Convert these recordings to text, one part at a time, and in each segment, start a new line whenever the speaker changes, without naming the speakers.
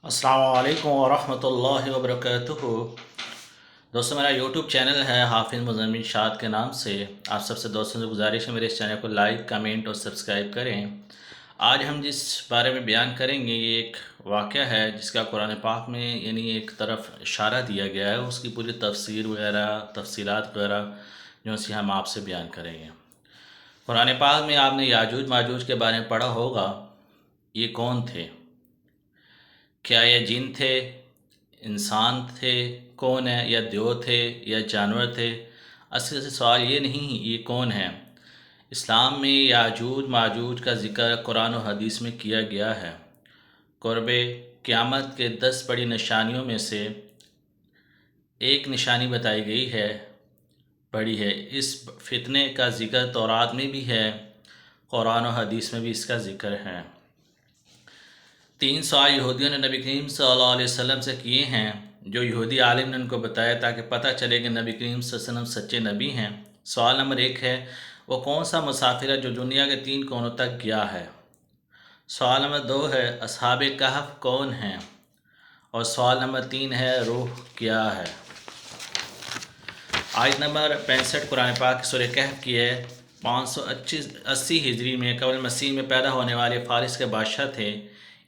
अस्सलाम वालेकुम वरहमतुल्लाहि वबरकातुहू। दोस्तों, मेरा यूट्यूब चैनल है हाफिज़ मुज़म्मिल शाद के नाम से। आप सबसे दोस्तों से गुजारिश है मेरे इस चैनल को लाइक, कमेंट और सब्सक्राइब करें। आज हम जिस बारे में बयान करेंगे ये एक वाक़या है जिसका कुरान पाक में यानी एक तरफ इशारा दिया गया है। उसकी पूरी तफसीर वगैरह तफसीलात वगैरह जो सी हम आपसे बयान करेंगे। कुरान पाक में आपने याजूज माजूज के बारे में पढ़ा होगा। ये कौन थे? क्या ये जिन थे, इंसान थे, कौन है? या देव थे या जानवर थे? असल से सवाल ये नहीं ये कौन है। इस्लाम में याजूज माजूज का ज़िक्र कुरान और हदीस में किया गया है। क़ुर्ब क़यामत के 10 बड़ी निशानियों में से एक निशानी बताई गई है, बड़ी है। इस फितने का ज़िक्र तौरात में भी है, कुरान और हदीस में भी इसका ज़िक्र है। 3 सवाल यहूदियों ने नबी करीम सल्लल्लाहु अलैहि वसल्लम से किए हैं, जो यहूदी आलिम ने उनको बताया ताकि पता चले कि नबी करीम सल्लल्लाहु अलैहि वसल्लम सच्चे नबी हैं। सवाल नंबर 1 है, वो कौन सा मुसाफिर है जो दुनिया के 3 कोनों तक गया है। सवाल नंबर 2 है, असहाबे कहफ कौन हैं। और सवाल नंबर 3 है, रूह क्या है। आयत नंबर 65 कुरान पाक सूरह कहफ की है। 580 हिजरी में कबल मसीह में पैदा होने वाले फ़ारिस के बादशाह थे।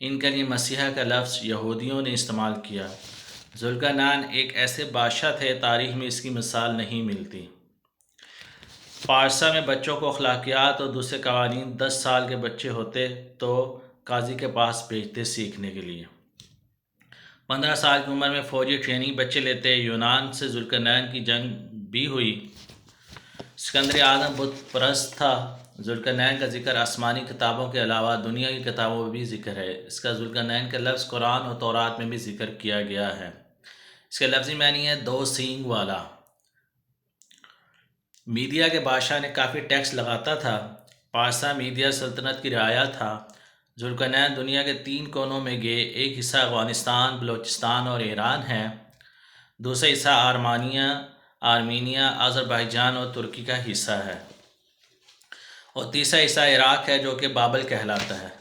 इनके लिए मसीहा का लफ्ज़ यहूदियों ने इस्तेमाल किया। जुल्करनैन एक ऐसे बादशाह थे, तारीख़ में इसकी मिसाल नहीं मिलती। पारसा में बच्चों को अखलाकियात और दूसरे कवानीन 10 साल के बच्चे होते तो काजी के पास भेजते सीखने के लिए। 15 साल की उम्र में फ़ौजी ट्रेनिंग बच्चे लेते। यूनान से जुल्करनैन की जंग भी हुई। सिकंदर आज़म बुत परस्त था। जुल्करनैन का जिक्र आसमानी किताबों के अलावा दुनिया की किताबों में भी जिक्र है। इसका जुल्करनैन का लफ्ज़ कुरान और तौरात में भी जिक्र किया गया है। इसके लफ्ज़ी मानी है 2 सींग वाला। मीडिया के बादशाह ने काफ़ी टैक्स लगाता था। पारसा मीडिया सल्तनत की रियाया था। जुल्करनैन दुनिया के 3 कोनों में गए। एक हिस्सा अफ़गानिस्तान, बलोचिस्तान और ईरान है। दूसरा हिस्सा आर्मीनिया, अज़रबैजान और तुर्की का हिस्सा है। और तीसरा हिस्सा इराक़ है जो कि बाबल कहलाता है।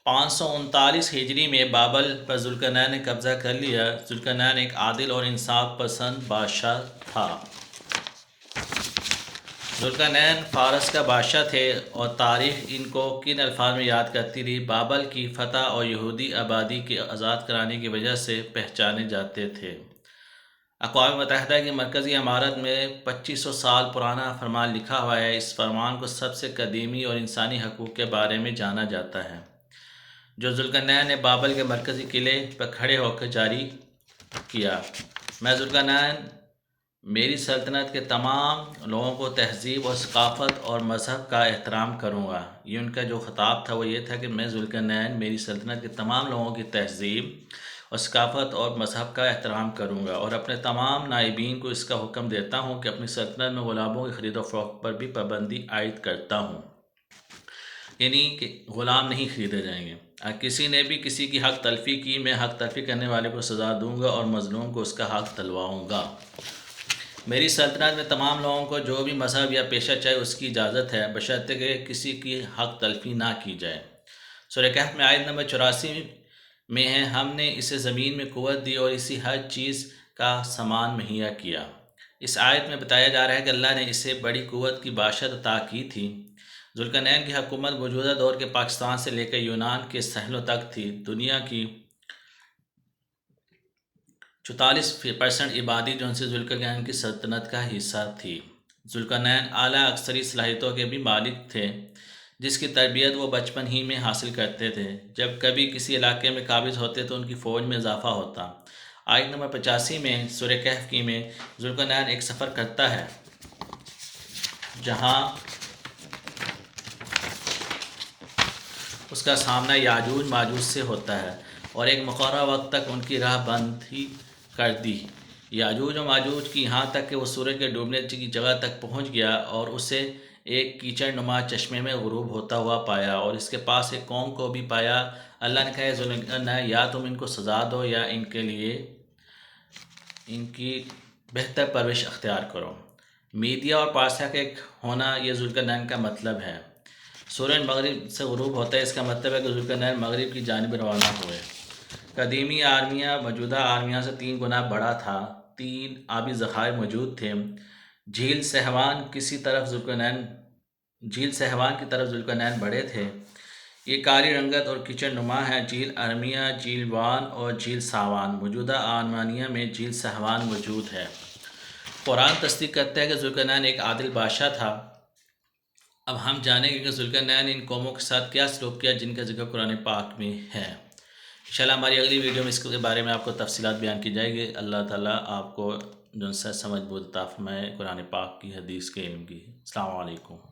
539 हिजरी में बाबल पर जुल्करनैन ने कब्ज़ा कर लिया। जुल्करनैन एक आदिल और इंसाफ पसंद बादशाह था। जुल्करनैन फ़ारस का बादशाह थे और तारीख़ इनको किन अल्फाज में याद करती रही। बाबल की फ़तह और यहूदी आबादी के आज़ाद कराने की वजह से पहचाने जाते थे। अक़वाम मुत्तहिदा की मरकज़ी इमारत में 2500 साल पुराना फरमान लिखा हुआ है। इस फरमान को सबसे कदीमी और इंसानी हकूक़ के बारे में जाना जाता है, जो जुल्करनैन ने बाबल के मरकज़ी किले पर खड़े होकर जारी किया। मैं जुल्करनैन मेरी सल्तनत के तमाम लोगों को तहज़ीब और सकाफ़त और मज़हब का एहतराम करूँगा। ये उनका जो ख़िताब था वो ये था कि मैं जुल्करनैन मेरी सल्तनत के तमाम लोगों की तहज़ीब और सकाफ़त और मज़हब का एहतराम करूँगा और अपने तमाम नाइबीन को इसका हुक्म देता हूँ कि अपनी सल्तनत में ग़ुलामों की ख़रीद फ़रोख्त पर भी पाबंदी आयद करता हूँ, यानी कि ग़ुलाम नहीं ख़रीदे जाएंगे। किसी ने भी किसी की हक़ तलफ़ी की, मैं हक़ तलफ़ी करने वाले को सज़ा दूँगा और मज़लूम को उसका हक़ दिलवाऊँगा। मेरी सल्तनत में तमाम लोगों को जो भी मज़हब या पेशा चाहे उसकी इजाज़त है, बशर्ते कि किसी की हक़ तलफ़ी ना की जाए। सूरह कहफ में आयत नंबर 84 में है, हमने इसे ज़मीन में क़ुव्वत दी और इसी हर चीज़ का सामान मुहैया किया। इस आयत में बताया जा रहा है कि अल्लाह ने इसे बड़ी क़ुव्वत की बादशाहत अता की थी। जुल्करनैन की हुकूमत मौजूदा दौर के पाकिस्तान से लेकर यूनान के सहलों तक थी। दुनिया की 44% आबादी जो उनसे जुल्करनैन की सल्तनत का हिस्सा थी। जुल्करनैन आला अक्सरी सलाहियतों के भी मालिक थे, जिसकी तरबियत वो बचपन ही में हासिल करते थे। जब कभी किसी इलाके में काबिज़ होते तो उनकी फ़ौज में इजाफ़ा होता। आयत नंबर 85 में सूरह कहफ की में जुल्करनैन एक सफ़र करता है जहाँ उसका सामना याजूज माजूज से होता है और एक मुक़र्रर वक्त तक उनकी राह बंद ही कर दी। याजूज और माजूज की यहाँ तक कि वो सूरज के डूबने की जगह तक पहुँच गया और उसे एक कीचड़ नुमा चश्मे में ग़ुरूब होता हुआ पाया और इसके पास एक कौम को भी पाया। अल्लाह ने कहा, जुल्करनैन या तुम इनको सज़ा दो या इनके लिए इनकी बेहतर परवरिश अख्तियार करो। मीडिया और पारसा के होना ये जुल्करनैन का मतलब है। सूरज मगरिब से ग़ुरूब होता है, इसका मतलब है कि जुल्करनैन मगरिब की जानिब रवाना हुए। قدیمی آرمیہ موجودہ آرمیہ سے 3 گنا بڑا تھا، 3 آبی ذخائر موجود تھے۔ جھیل سہوان کی طرف ذوالقرنین بڑھے تھے۔ یہ کالی رنگت اور کچن نما ہے۔ جھیل ارمیہ، جھیل وان اور جھیل ساوان موجودہ آرمانیہ میں جھیل سہوان موجود ہے۔ قرآن تصدیق کرتا ہے کہ ذوالقرنین ایک عادل بادشاہ تھا۔ اب ہم جانیں گے کہ ذوالقرنین ان قوموں کے ساتھ کیا سلوک کیا جن کا ذکر قرآن پاک میں ہے۔ انشاءاللہ ہماری اگلی ویڈیو میں اس کے بارے میں آپ کو تفصیلات بیان کی جائے گی۔ اللہ تعالیٰ آپ کو جو سمجھ بود عطا فرمائے قرآن پاک کی، حدیث کے علم کی۔ السلام علیکم۔